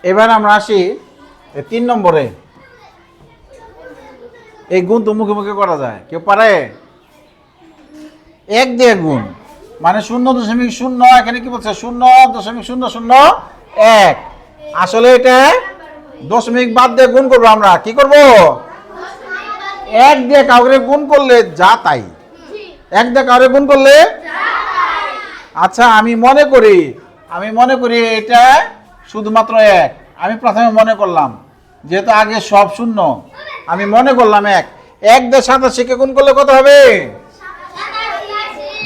এবার আমরা আসি 3 নম্বরে। এই গুণ তো মুখে মুখে করা যায়, কেউ পারে? 1 দিয়ে গুণ মানে 0.0, এখানে কি বলছে 0.001। আসলে এটা দশমিক বাদ দিয়ে গুণ করবো। আমরা কি করব? 1 দিয়ে কাউকে গুণ করলে যা তাই। 1 দিয়ে কাউকে গুণ করলে আচ্ছা আমি মনে করি এটা শুধুমাত্র 1। আমি প্রথমে মনে করলাম, যেহেতু আগে সব শূন্য, আমি মনে করলাম 1 দিয়ে 87 কে গুণ করলে কত হবে?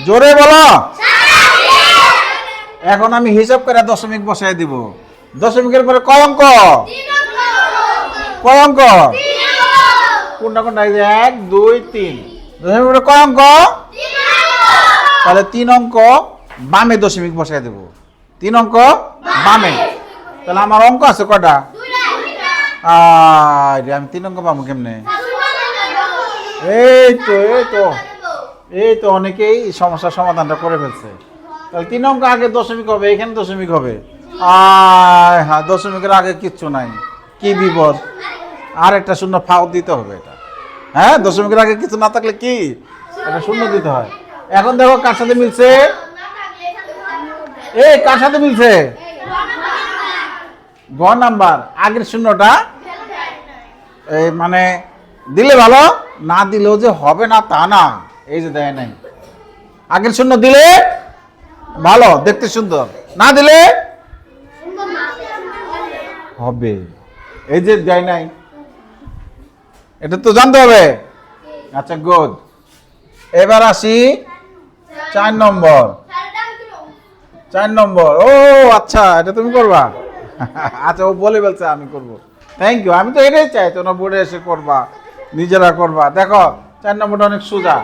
জোরে বলো। এখন আমি হিসাব করে দশমিক বসাই দিব। দশমিকের পরে কয় অঙ্ক? কয় অঙ্ক? কোনটা কোনটা? 1 2 3। দশমিকের পরে কয় অঙ্ক? তাহলে 3 অঙ্ক বামে দশমিক বসাই দেব। 3 অঙ্ক বামে। তাহলে আমার অঙ্ক আছে কয়টা? আমি 3 অঙ্ক পাবো কেমনে? এই তো অনেকেই সমস্যার সমাধানটা করে ফেলছে। তাহলে 3 অঙ্ক আগে দশমিক হবে, এখানে দশমিক হবে। হ্যাঁ, দশমিকের আগে কিচ্ছু নাই, কি বিপদ। আর একটা শূন্য ফাও দিতে হবে এটা। হ্যাঁ, দশমিকের আগে কিছু না থাকলে কি এটা শূন্য দিতে হয়। এখন দেখো কার সাথে মিলছে? কার সাথে মিলছে? গ নাম্বার। আগের শূন্যটা মানে দিলে ভালো, না দিলেও যে হবে না তা না। এই যে দেয় নাই, আগের শূন্য দিলে ভালো, দেখতে সুন্দর, না দিলে হবে। এই যে দেয় নাই, এটা তো জানতে হবে। আচ্ছা গুড। এবার আসি 4 নম্বর। 4 নম্বর। ও আচ্ছা, এটা তুমি করবা? আচ্ছা, ও বলে বলছে আমি করব। Thank you. আমি তো এটাই চাই, তোমরা বোর্ডে এসে করবা, নিজেরা করবা। দেখো 4 নম্বরটা অনেক সোজা।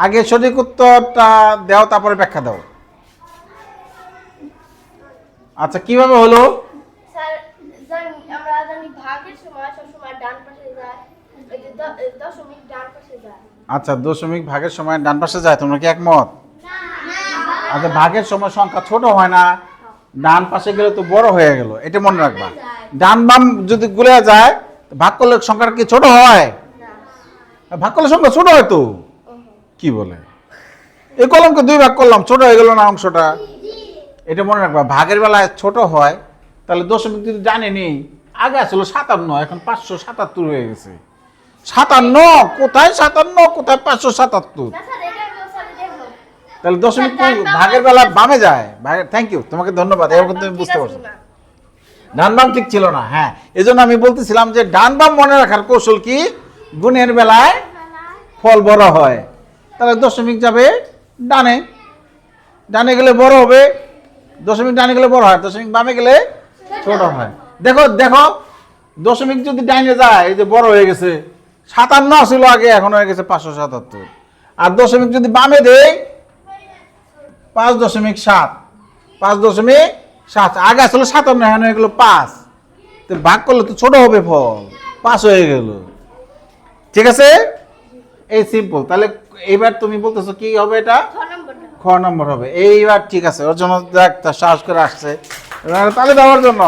আগে সঠিক উত্তরটা দাও, তারপরে ব্যাখ্যা দাও। আচ্ছা, কিভাবে হলো? আমরা জানি ভাগের সময় সবসময় ডান পাশে যায়, দশমিক ডান পাশে যায়। আচ্ছা, দশমিক ভাগের সময় ডান পাশে যায়, তোমরা কি একমত? আচ্ছা, ভাগের সময় সংখ্যা ছোট হয় না, ডান পাশে গেলে তো বড় হয়ে গেল, এটা মনে রাখবা। ডান বাম যদি গুলে যায়, ভাগ করলে সংখ্যাটা কি ছোট হয়? ভাগ করলে সংখ্যা ছোট হয় তো। কি বলে? এই কলমকে 2 ভাগ করলাম, ছোট হয়ে গেল না অংশটা? এটা মনে রাখবা। ভাগের বেলায় ছোট হয়, তাহলে দশমিক যদি জানি নি, আগে আসলে 57, এখন 577 হয়ে গেছে। 57 কোথায়? 57 কোথায়? 577। তাহলে দশমিক ভাগের বেলা বামে যায়। থ্যাংক ইউ, তোমাকে ধন্যবাদ। এবার তুমি বুঝতে পারছো। ডান বাম ঠিক ছিল না। হ্যাঁ, এজন্য আমি বলতেছিলাম যে ডান বাম মনে রাখার কৌশল কি? গুণের বেলায় ফল বড় হয়, তাহলে দশমিক যাবে ডানে। ডানে গেলে বড় হবে, দশমিক ডানে গেলে বড় হয়, দশমিক বামে গেলে ছোট হয়। দেখো দেখো, দশমিক যদি ডাইনে যায়, এই যে বড় হয়ে গেছে। 57 ছিল আগে, এখন হয়ে গেছে 577। আর দশমিক যদি বামে দেই, 5.7। 5.7 আগে আসলে 57, এখন হয়ে গেল 5। তো ভাগ করলে তো ছোট হবে ফল, 5 হয়ে গেল। ঠিক আছে, এই সিম্পল। তাহলে এইবার তুমি বলতেছো কি হবে? এটা খ নম্বর হবে। এইবার ঠিক আছে, ওর জন্য সাহস করে আসছে, তাহলে দেওয়ার জন্য।